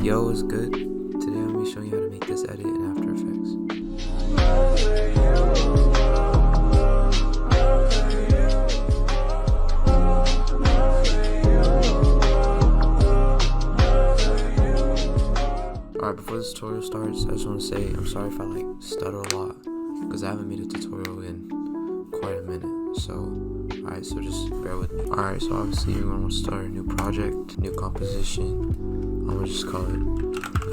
Yo, is good. Today I'm going to be showing you how to make this edit in After Effects. Alright, before this tutorial starts, I just want to say I'm sorry if I stutter a lot, because I haven't made a tutorial in quite a minute. So, alright, so just bear with me. Alright, so obviously you're going to start a new project, new composition. I'm going to just call it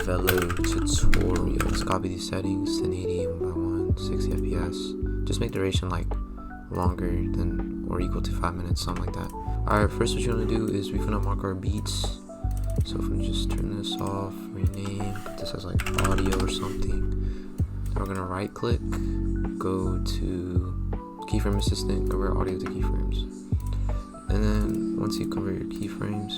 Velo Tutorial. Just copy these settings, 1080, 1:1, 60 FPS. Just make duration longer than or equal to 5 minutes, something like that. Alright, first what you're going to do is we're going to mark our beats. So if we just turn this off, rename, put this as audio or something. Then we're going to right click, go to keyframe assistant, convert audio to keyframes. And then once you convert your keyframes,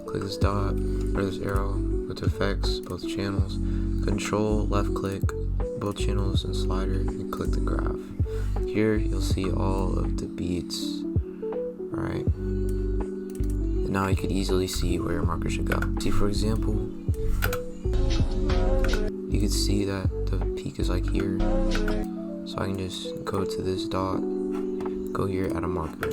click this dot or this arrow, go to effects, both channels, control left click both channels and slider, and click the graph. Here you'll see all of the beats. Alright, and now you could easily see where your marker should go. See, for example, you can see that the peak is here, so I can just go to this dot, go here, add a marker.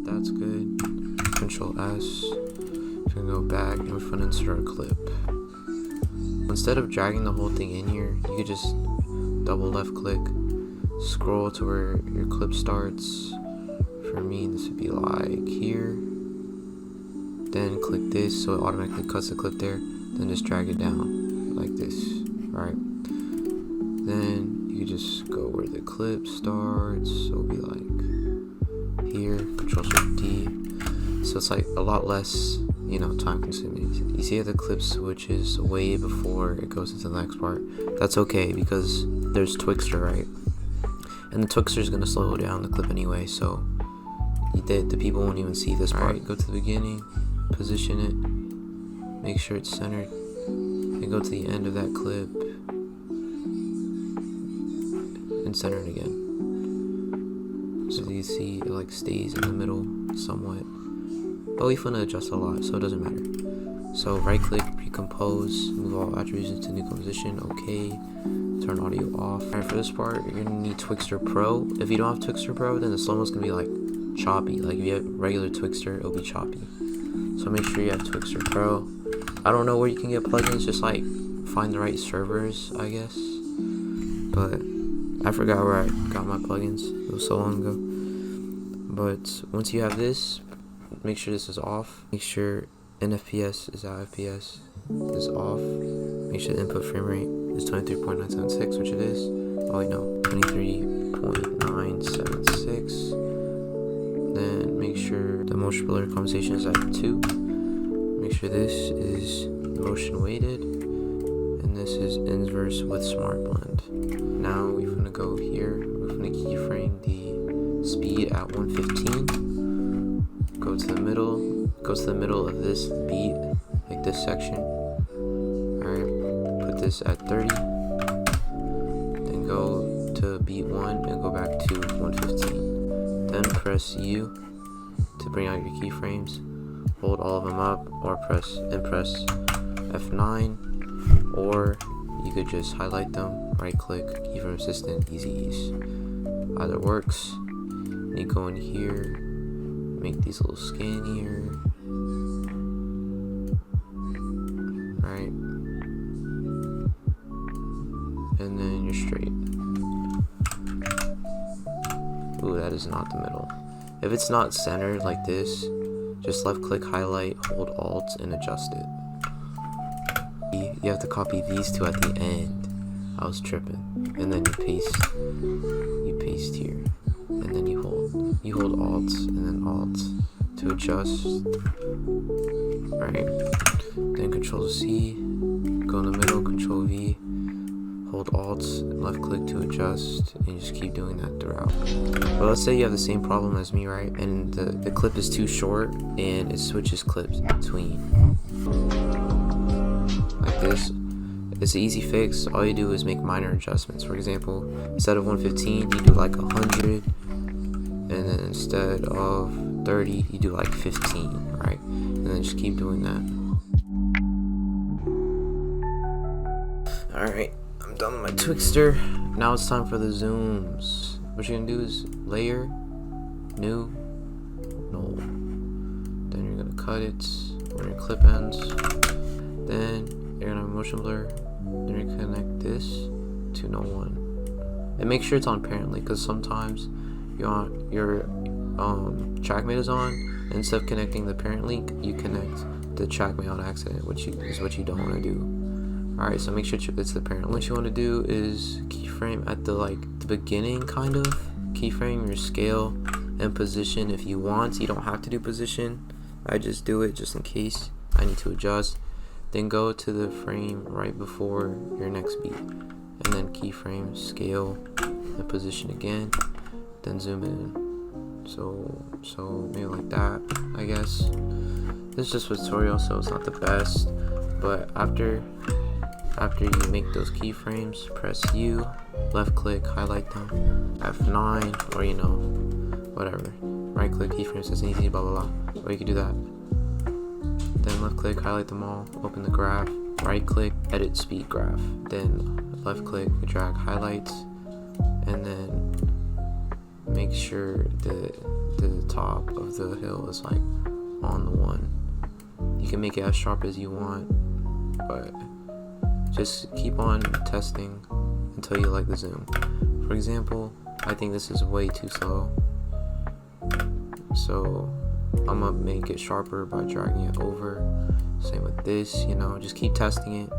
That's good. Control S. We're gonna go back and we're gonna insert our clip. Instead of dragging the whole thing in here, you could just double left click, scroll to where your clip starts. For me, this would be here. Then click this so it automatically cuts the clip there. Then just drag it down like this. Alright. Then you could just go where the clip starts. So it'll be here, Control Shift D. So it's a lot less, time consuming. You see how the clip switches way before it goes into the next part. That's okay because there's Twixtor, right? And the Twixtor is gonna slow down the clip anyway, so the people won't even see this part. Alright, go to the beginning, position it, make sure it's centered, and go to the end of that clip and center it again. So you see it stays in the middle somewhat, but we're gonna adjust a lot, so it doesn't matter. So right click, recompose, move all attributes into new composition, okay, turn audio off. Alright, for this part you're gonna need Twixtor Pro. If you don't have Twixtor Pro, then the slow-mo's gonna be choppy. If you have regular Twixtor, it'll be choppy. So make sure you have Twixtor Pro. I don't know where you can get plugins, just find the right servers, I guess. But I forgot where I got my plugins. It was so long ago. But once you have this, make sure this is off. Make sure NFPS is out, FPS is off. Make sure the input frame rate is 23.976, which it is. Oh wait, no, 23.976. Then make sure the motion blur compensation is at 2. Make sure this is motion weighted, and this is inverse with smart blend. Now we're gonna go here. We're gonna keyframe the speed at 115. Go to the middle of this beat, this section. Alright, put this at 30. Then go to beat 1 and go back to 115. Then press U to bring out your keyframes. Hold all of them up, or press F9, or you could just highlight them, right click, keyframe assistant, easy use. Either works. And you go in here, make these little scan here. Right. And then you're straight. Ooh, that is not the middle. If it's not centered like this, just left click, highlight, hold Alt, and adjust it. You have to copy these two at the end. I was tripping. And then you paste here. And then you hold Alt and then Alt to adjust. Alright. Then Control C, go in the middle, Control V, hold Alt and left click to adjust, and you just keep doing that throughout. But let's say you have the same problem as me, right? And the clip is too short and it switches clips between. Like this. It's an easy fix. All you do is make minor adjustments. For example, instead of 115, you do 100, and then instead of 30 you do like 15, right? And then just keep doing that. Alright, I'm done with my Twixtor. Now it's time for the zooms. What you're gonna do is layer, new, null. Then you're gonna cut it where your clip ends. Then you're gonna have motion blur. Then you connect this to no one. And make sure it's on parently, because sometimes your trackmate is on, and instead of connecting the parent link, you connect the trackmate on accident, which is what you don't want to do. Alright, so make sure it's the parent. What you want to do is keyframe at the beginning, kind of. Keyframe your scale and position if you want. You don't have to do position. I just do it just in case I need to adjust. Then go to the frame right before your next beat, and then keyframe, scale, and position again. Then zoom in. So maybe like that, I guess. This is just a tutorial, so it's not the best. But after you make those keyframes, press U, left click, highlight them, F9, or whatever. Right click, keyframes, it's easy, blah blah blah. Or you can do that. Then left click, highlight them all, open the graph, right click, edit speed graph. Then left click, drag highlights, and then make sure that the top of the hill is like on the one. You can make it as sharp as you want, but just keep on testing until you like the zoom. For example, I think this is way too slow, so I'm gonna make it sharper by dragging it over. Same with this, just keep testing it.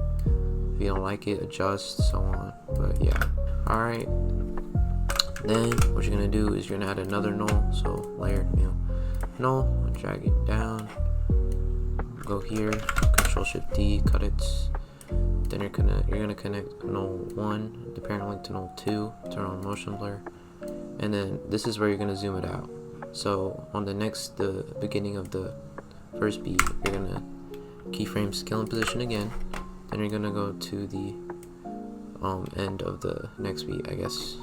If you don't like it, adjust, so on. But yeah, alright. Then what you're gonna do is you're gonna add another null, so layer, new, null, drag it down, go here, Control Shift D, cut it. Then you're gonna connect null 1, the parent link to null 2, turn on motion blur, and then this is where you're gonna zoom it out. So on the beginning of the first beat, you're gonna keyframe, scale, and position again. Then you're gonna go to the end of the next beat, I guess.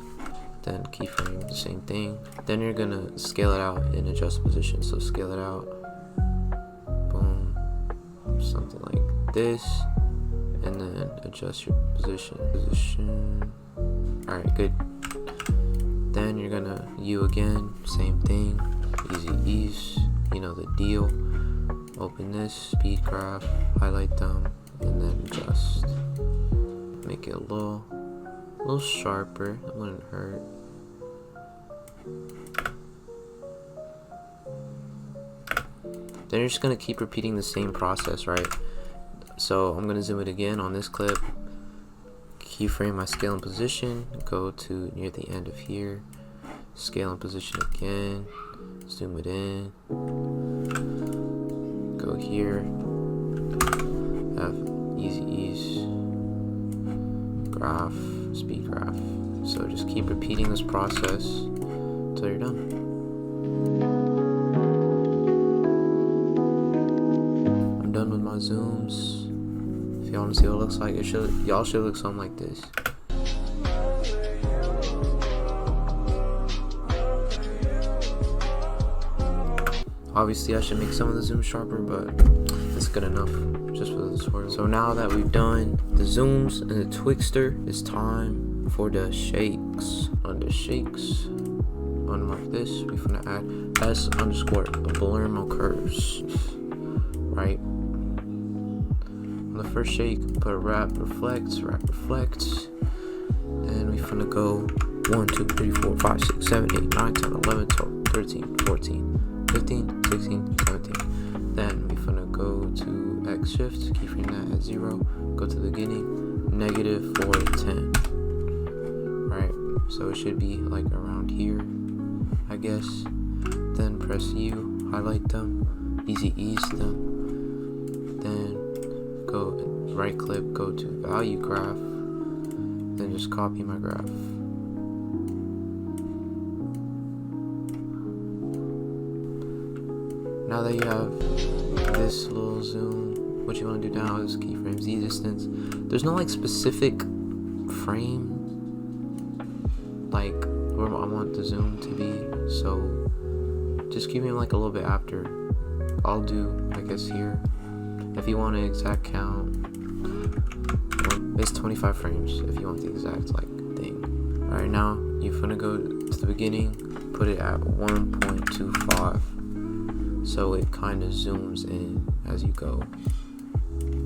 Then keyframe, the same thing. Then you're gonna scale it out and adjust position. So scale it out, boom, something like this, and then adjust your position. Alright, good. Then you're gonna U again, same thing, easy ease, the deal. Open this speed graph, highlight them, and then adjust. Make it a little sharper, that wouldn't hurt. Then you're just gonna keep repeating the same process, right? So I'm gonna zoom it again on this clip, keyframe my scale and position, go to near the end of here, scale and position again, zoom it in, go here, have easy ease, graph, speed graph. So just keep repeating this process until you're done. I'm done with my zooms. If y'all want to see what it looks like, y'all should look something like this. Obviously I should make some of the zooms sharper, but it's good enough just for the tutorial. So now that we've done the zooms and the Twixtor, it's time for the shakes. On the shakes, unmark this, we're gonna add s_blur my curves, right? On the first shake, put wrap reflects, and we're gonna go 1, 2, 3, 4, 5, 6, 7, 8, 9, 10, 11, 12, 13, 14, 15, 16, 17. Then we're gonna go to X shift, keyframe that at 0, go to the beginning, -410. Right, so it should be like around here, I guess. Then press U, highlight them, easy ease them. Then go right click, go to value graph, then just copy my graph. Now that you have this little zoom, what you want to do now is keyframe Z distance. There's no specific frame where I want the zoom to be. so just keep him like a little bit after. I'll do, I guess, here. If you want an exact count, it's 25 frames if you want the exact like thing. Alright, now you're gonna go to the beginning, put it at 1.25 so it kind of zooms in as you go.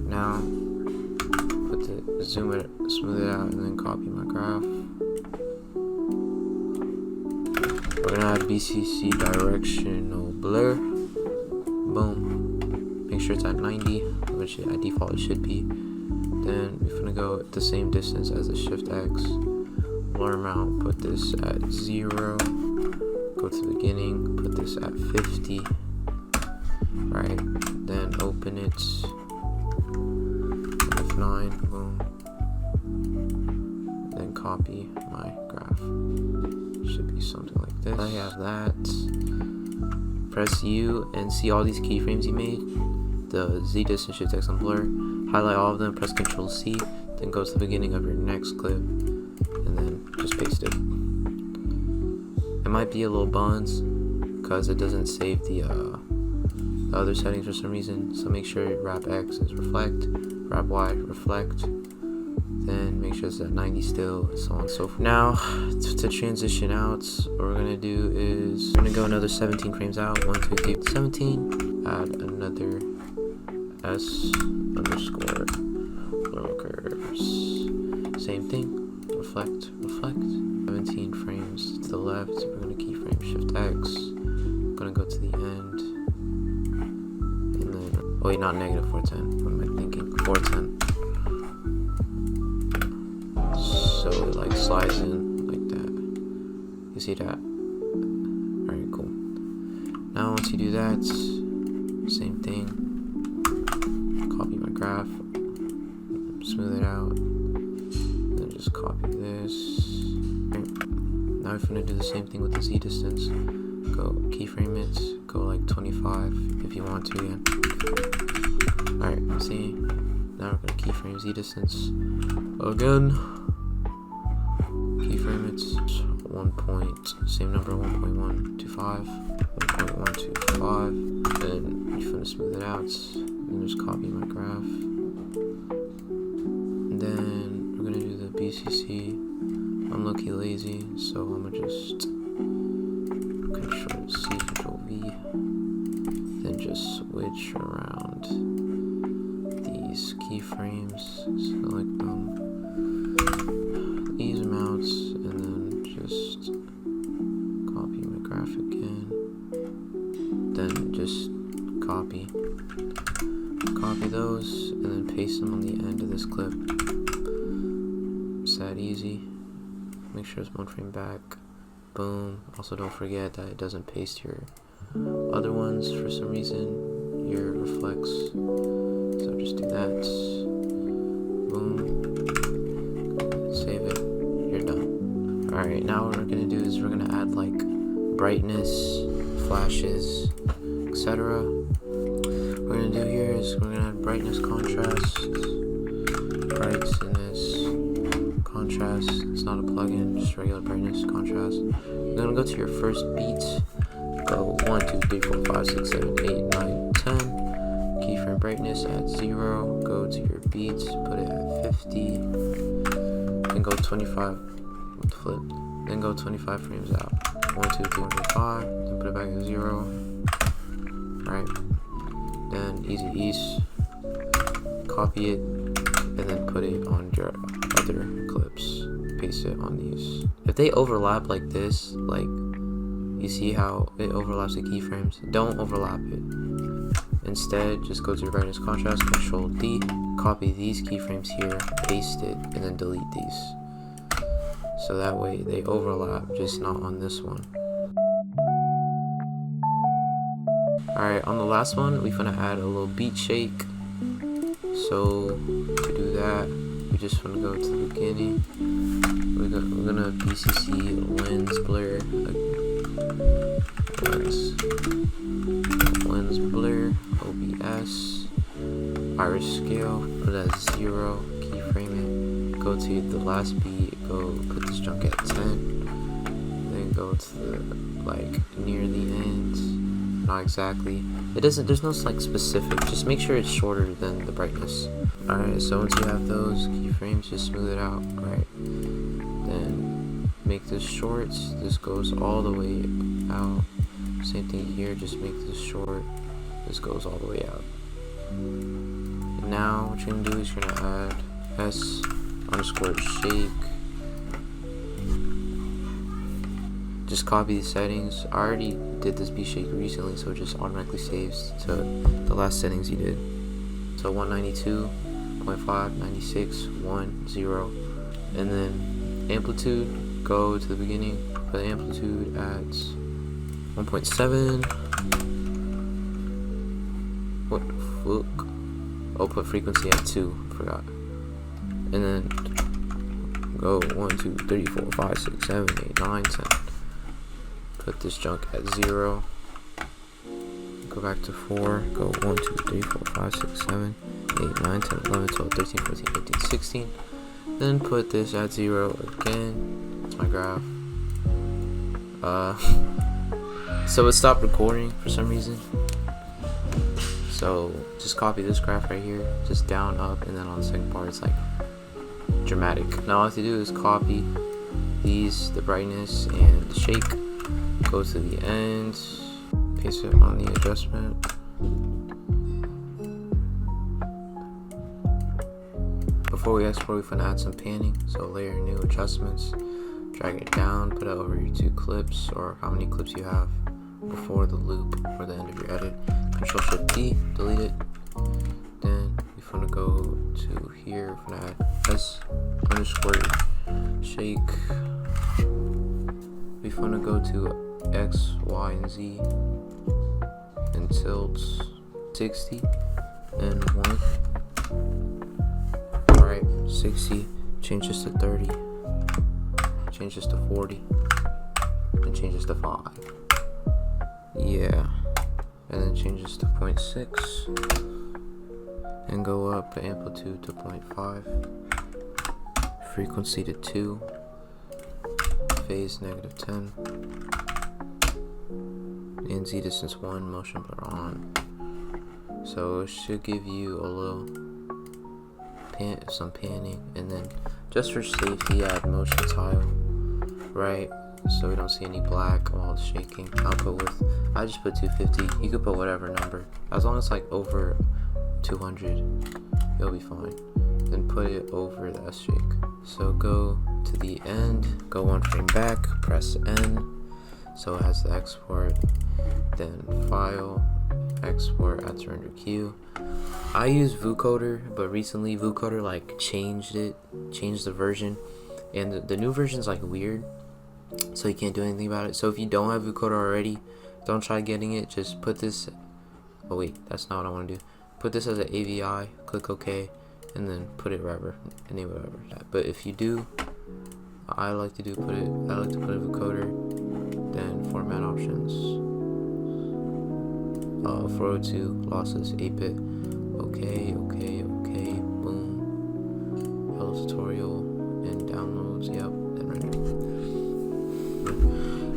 Now zoom it, smooth it out, and then copy my graph. We're gonna add BCC directional blur. Boom. Make sure it's at 90, which at default it should be. Then we're gonna go at the same distance as the Shift X. Blur amount, put this at 0. Go to the beginning, put this at 50. Right. Then open it. F9. Boom. Then copy my graph. Should be something like this. I have that. Press U and see all these keyframes you made. The Z distance, Shift X, and blur. Highlight all of them. Press Ctrl C. Then go to the beginning of your next clip, and then just paste it. It might be a little buns because it doesn't save the other settings for some reason. So make sure wrap X is reflect, wrap Y reflect. Then make sure it's at 90 still, so on and so forth. Now, to transition out, what we're gonna do is we're gonna go another 17 frames out. 1, 2, 3, 17. Add another S underscore little curves. Same thing. Reflect, reflect. 17 frames to the left. We're gonna keyframe Shift X. Gonna go to the end, and then oh wait, not negative 410. What am I thinking? 410. So it like slides in like that. You see that? Alright, cool. Now once you do that, same thing. Copy my graph, smooth it out, then just copy this. Right. Now we're gonna do the same thing with the Z distance. Go keyframe it, go like 25 if you want to again. Alright, see? Now we're gonna keyframe Z distance again. Keyframe it, 1 point, same number, 1.125, 1.125, then you're gonna smooth it out, and just copy my graph, and then we're gonna do the BCC. I'm low-key lazy, so I'm gonna just Control C, Control V, then just switch around these keyframes, select them, ease them out, and then just copy my graph again. Then just copy those, and then paste them on the end of this clip. It's that easy. Make sure it's 1 frame back. Boom. Also, don't forget that it doesn't paste your other ones for some reason. Your reflex. So just do that. Boom. Save it. You're done. Alright, now what we're gonna do is we're gonna add like brightness, flashes, etc. What we're gonna do here is we're gonna add brightness, contrast, contrast. It's not a plugin, just regular brightness, contrast. You're gonna go to your first beat. Go 1, 2, 3, 4, 5, 6, 7, 8, 9, 10. Keyframe brightness at 0. Go to your beat, put it at 50. Then go 25. Flip. Then go 25 frames out. 1, 2, 3, 4, 5. Then put it back at 0. Right. Then easy ease. Copy it, and then put it on your other clips. Paste it on these. If they overlap like this, like you see how it overlaps the keyframes, don't overlap it. Instead, just go to your brightness, contrast, Control D, copy these keyframes here, paste it, and then delete these. So that way they overlap, just not on this one. Alright, on the last one, we're gonna add a little beat shake. So to do that, we just want to go to the beginning. We're gonna BCC lens blur, lens blur, OBS, iris scale, put it at 0, keyframe it. Go to the last beat, go put this junk at 10, then go to the, like near the end, not exactly. It doesn't, there's no like specific, just make sure it's shorter than the brightness. Alright, so once you have those keyframes, just smooth it out. Alright, then make this short, this goes all the way out. Same thing here, just make this short, this goes all the way out. And now what you're gonna do is you're gonna add s_shake. Just copy these settings. I already did this B shake recently, so it just automatically saves to the last settings you did. So 192.5, 96, 1, 0, and then amplitude, go to the beginning, put the amplitude at 1.7. What the fuck? Oh, put frequency at 2, forgot. And then go 1, 2, 3, 4, 5, 6, 7, 8, 9, 10. Put this junk at 0. Go back to 4. Go 1, 2, 3, 4, 5, 6, 7, 8, 9, 10, 11, 12, 13, 14, 15, 16. Then put this at 0 again. That's my graph. So it stopped recording for some reason. So just copy this graph right here, just down, up, and then on the second part it's like dramatic. Now all I have to do is copy these, the brightness and the shake, go to the end, paste it on the adjustment. Before we export, we're gonna add some panning. So layer new adjustments, drag it down, put it over your 2 clips or how many clips you have before the loop or the end of your edit. Control Shift D, delete it. Then we're gonna go to here, we're gonna add s_shake. We're gonna go to X, Y, and Z and tilt 60 and 1. Alright, 60, change this to 30, change this to 40, and change this to 5. Yeah. And then change this to 0.6 and go up amplitude to 0.5, frequency to 2, phase -10, and Z distance 1, motion blur on. So it should give you a little some panning, and then just for safety add motion tile, right? So we don't see any black while it's shaking. I just put 250. You could put whatever number, as long as like over 200, you'll be fine. Then put it over the S shake. So go to the end, go 1 frame back, press N, so it has the export. Then file, export, add to render queue. I use vocoder, but recently vocoder like changed the version, and the new version's like weird. So you can't do anything about it. So if you don't have vocoder already, don't try getting it. Just put this, oh wait, that's not what I want to do. Put this as an AVI, click OK, and then put it wherever, enable whatever. But if you do, I like to put it vocoder, then format options, 402 lossless 8-bit, okay, boom, hello tutorial, and downloads, yep, then render.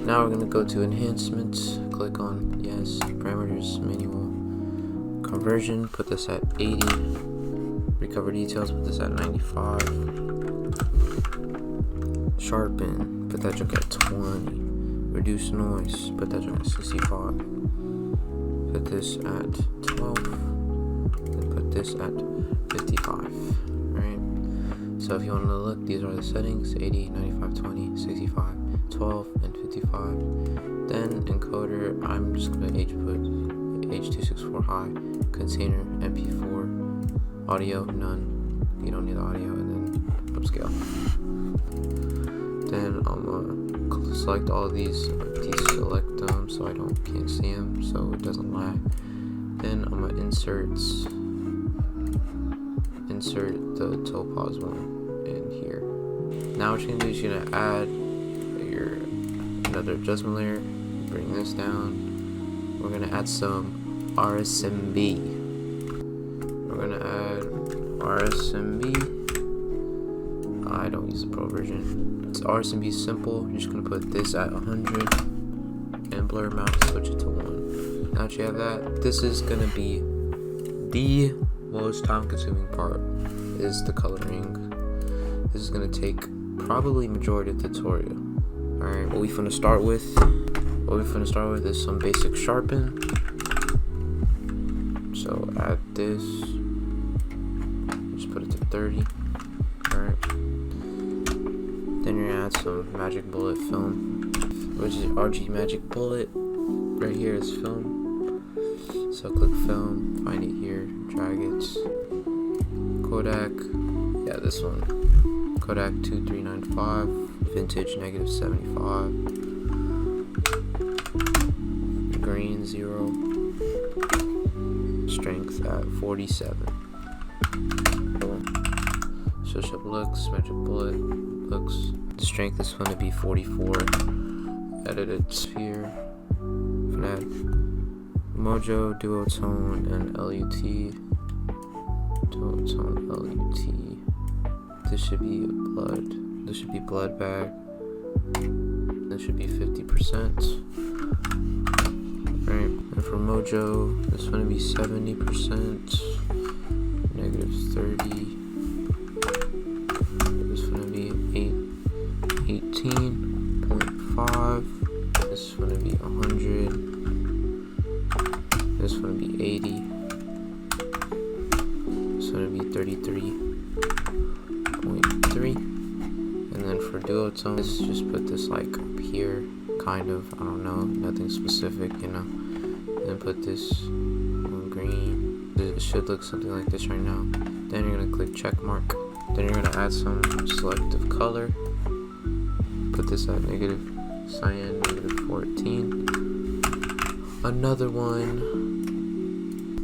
Now we're going to go to enhancements, click on yes, parameters, manual, conversion, put this at 80, recover details, put this at 95, sharpen, put that junk at 20, reduce noise, put that junk at 65, put this at 12, and put this at 55, right? So if you want to look, these are the settings, 80, 95, 20, 65, 12, and 55. Then encoder, I'm just going to put H.264 high, container, MP4, audio, none, you don't need audio, and then upscale. Then I'm going to select all of these, deselect them so I can't see them, so it doesn't lag. Then I'm going to insert the Topaz one in here. Now what you're going to do is you're going to add another adjustment layer, bring this down. We're going to add some rsmb. We're going to add rsmb I don't use the pro version. It's rsmb simple. You're just gonna put this at 100 and blur amount, switch it to 1. Now that you have that, this is gonna be the most time consuming part, is the coloring. This is gonna take probably majority of the tutorial. Alright, what we're gonna start with is some basic sharpen. So add this, just put it to 30. Alright, then you're gonna add some magic bullet film, which is RG magic bullet. Right here is film. So click film, find it here, drag it. Kodak, yeah, this one. Kodak 2395, vintage -75. Green 0. Strength at 47. Switch up looks, magic bullet looks. The strength is going to be 44. Edited sphere. Add Mojo, duotone, and LUT. Duotone, LUT. This should be blood. This should be blood bag. This should be 50%. Right. And for Mojo, this one to be 70%. -30. This one to be 18.5. This one to be 100. This one to be 80. This one to be 33.3. And then for duotone, let's just put this like up here, kind of. I don't know, nothing specific, you know. And then put this on green. It should look something like this right now. Then you're gonna click check mark. Then you're gonna add some selective color. Put this at negative cyan, -14. Another one.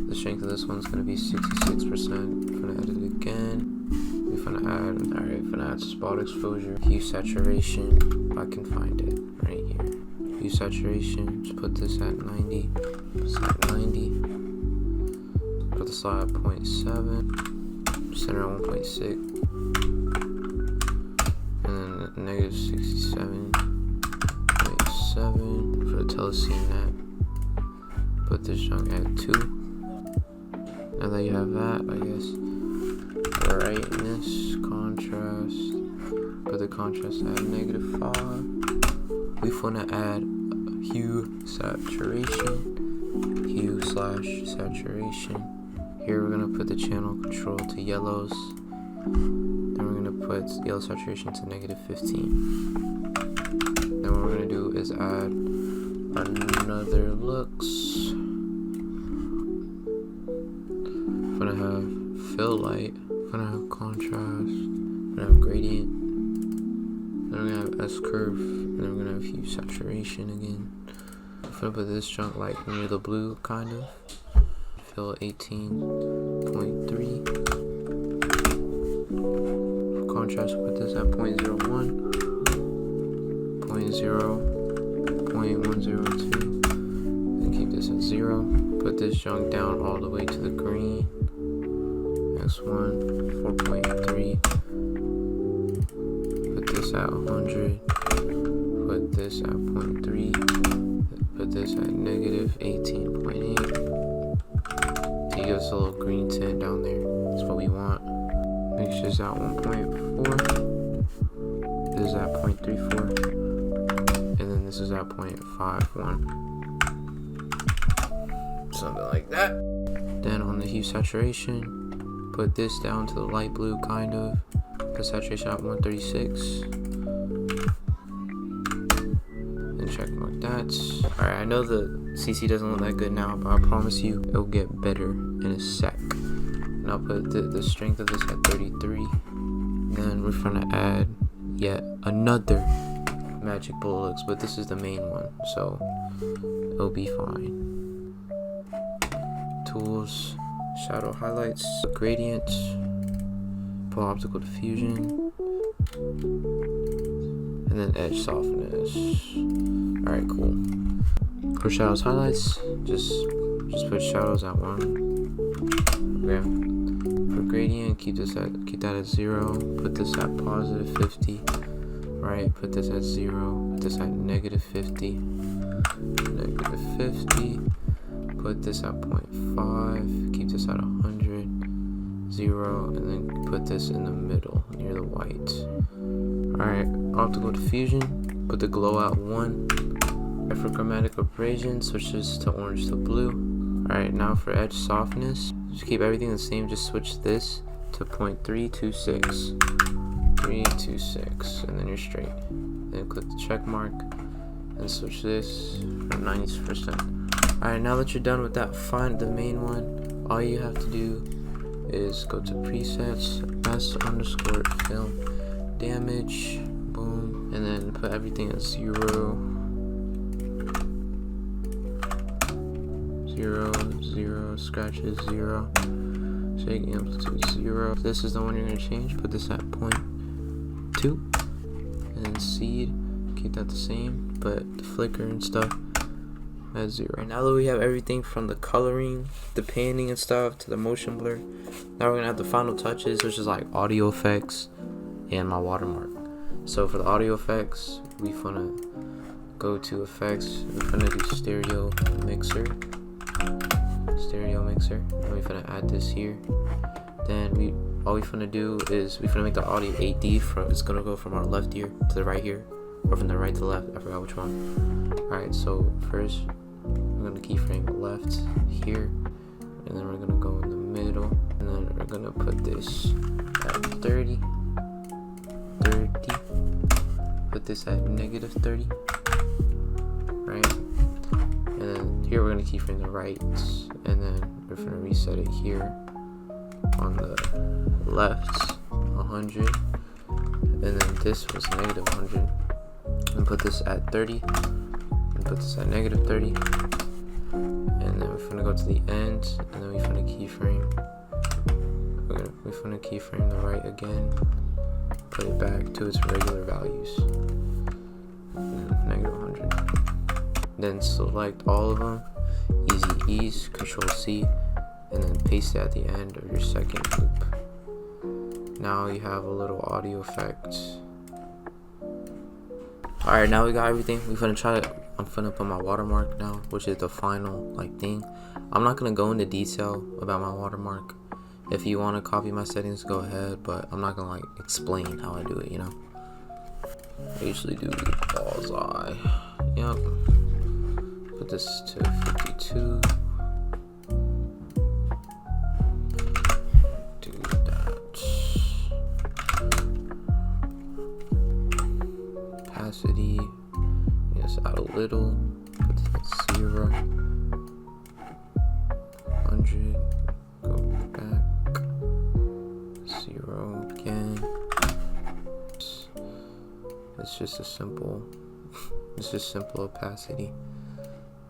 The strength of this one's gonna be 66%. I'm gonna edit it again. We're gonna add spot exposure, hue saturation. I can find it right here. Hue saturation. Just put this at 90. Put this at 90. Put the slide at 0.7. Center at 1.6. And then -67.7 for the telecine net. Put this junk at 2. Now that you have that, I guess, brightness, contrast, put the contrast at -5. We wanna add hue saturation, hue/saturation. Here we're gonna put the channel control to yellows. Then we're gonna put yellow saturation to -15. Then what we're gonna do is add another looks. I'm gonna have fill light, I'm gonna have contrast, I'm gonna have gradient, then we're gonna have S curve, and then we're gonna have hue saturation again. I'm gonna put this chunk like near the blue, kind of. Fill 18.3. For contrast, we'll put this at 0.01, 0.102, and keep this at 0. Put this chunk down all the way to the green. Next one, 4.3. Put this at 100. Put this at 0.3. Put this at -18.8. To give us a little green tint down there. That's what we want. Make sure it's at 1.4. This is at 0.34. And then this is at 0.51. Something like that. Then on the hue saturation, put this down to the light blue, kind of. Put saturation at 136. And check mark that. Alright, I know the CC doesn't look that good now, but I promise you it'll get better in a sec. And I'll put the strength of this at 33. Then we're gonna add yet another magic bullet looks, but this is the main one, so it'll be fine. Tools, shadow highlights, gradient, pull optical diffusion, and then edge softness. Alright, cool. For shadows highlights, just put shadows at 1. Okay. For gradient, keep that at 0. Put this at positive 50. Right, put this at 0. Put this at negative 50. Negative 50. Put this at 0.5. Keep this at 100. 0, and then put this in the middle near the white. Alright, I'll have to go to fusion. Put the glow at 1. Right, for chromatic abrasion, switch this to orange to blue. Alright, now for edge softness, just keep everything the same, just switch this to 0.326. 326, and then you're straight. Then click the check mark and switch this from 90%. Alright, now that you're done with that, find the main one. All you have to do is go to presets, s_film damage, boom, and then put everything at 0, 0, 0, scratches 0, shaking amplitude 0. This is the one you're going to change. Put this at 0.2, and then seed, keep that the same, but the flicker and stuff at 0. Right, now that we have everything from the coloring, the panning and stuff, to the motion blur, now we're gonna have the final touches, which is like audio effects and my watermark. So for the audio effects, we gonna go to effects, we're gonna do stereo mixer, and we're gonna add this here. Then all we're gonna do is we're gonna make the audio 8D. It's gonna go from our left ear to the right ear, or from the right to the left, I forgot which one. Alright, so first we're gonna keyframe left here, and then we're gonna go in the middle, and then we're gonna put this at 30, put this at negative 30, right? And then here we're gonna keyframe the right, and then we're gonna reset it here on the left 100, and then this was negative 100, and put this at 30, and put this at negative 30, and then we're gonna go to the end, and then we're gonna keyframe. We're gonna keyframe the right again, put it back to its regular values, and then negative 100. Then select all of them, easy ease, Control C, and then paste it at the end of your second loop. Now you have a little audio effect. Alright, now we got everything. We're gonna try to, I'm gonna put my watermark now, which is the final thing. I'm not gonna go into detail about my watermark. If you want to copy my settings, go ahead, but I'm not gonna explain how I do it, you know. I usually do bullseye. Yep. Put this to 52. Do that. Opacity. Yes, add a little. Put this at 0. 100. Go back. 0 again. It's just a simple. It's just simple opacity.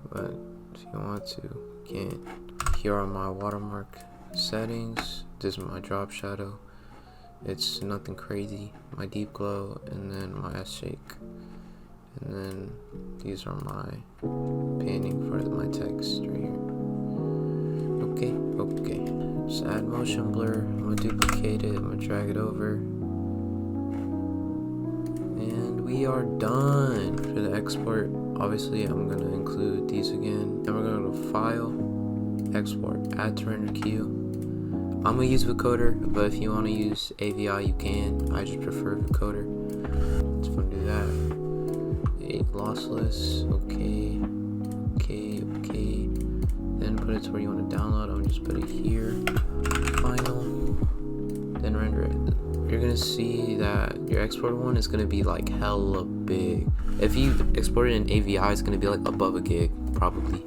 But if you want to, you can. Here are my watermark settings. This is my drop shadow. It's nothing crazy. My deep glow, and then my S shake, and then these are my panning for my text right here. Okay. Just add motion blur. I'm gonna duplicate it. I'm gonna drag it over, and we are done. For the export, obviously I'm gonna include these again. Then we're gonna go to File, Export, Add to Render Queue. I'm gonna use vocoder, but if you want to use AVI, you can. I just prefer vocoder. Let's gonna do that. 8 lossless. Okay. Then put it to where you want to download. I'm gonna just put it here. Final. Then render it. You're gonna see that your export one is gonna be hella big. If you export it in AVI, it's gonna be above a gig probably.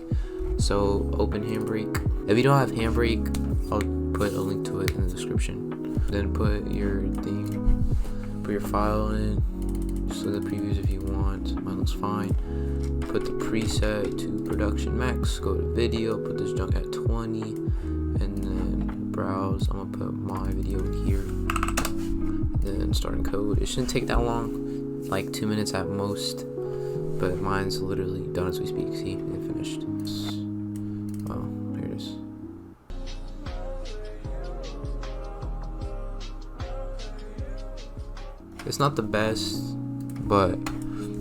So open Handbrake. If you don't have Handbrake, I'll put a link to it in the description. Then put your thing, put your file in. Just look at the previews if you want. Mine looks fine. Put the preset to production max. Go to video. Put this junk at 20, and then browse. I'm gonna put my video here. Then starting code. It shouldn't take that long, 2 minutes at most. But mine's literally done as we speak. See, it finished. Oh, here it is. It's not the best, but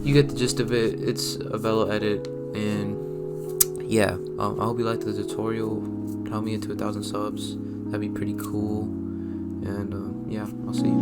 you get the gist of it. It's a velo edit, and yeah, I hope you liked the tutorial. Help me into 1,000 subs. That'd be pretty cool. And yeah, I'll see you.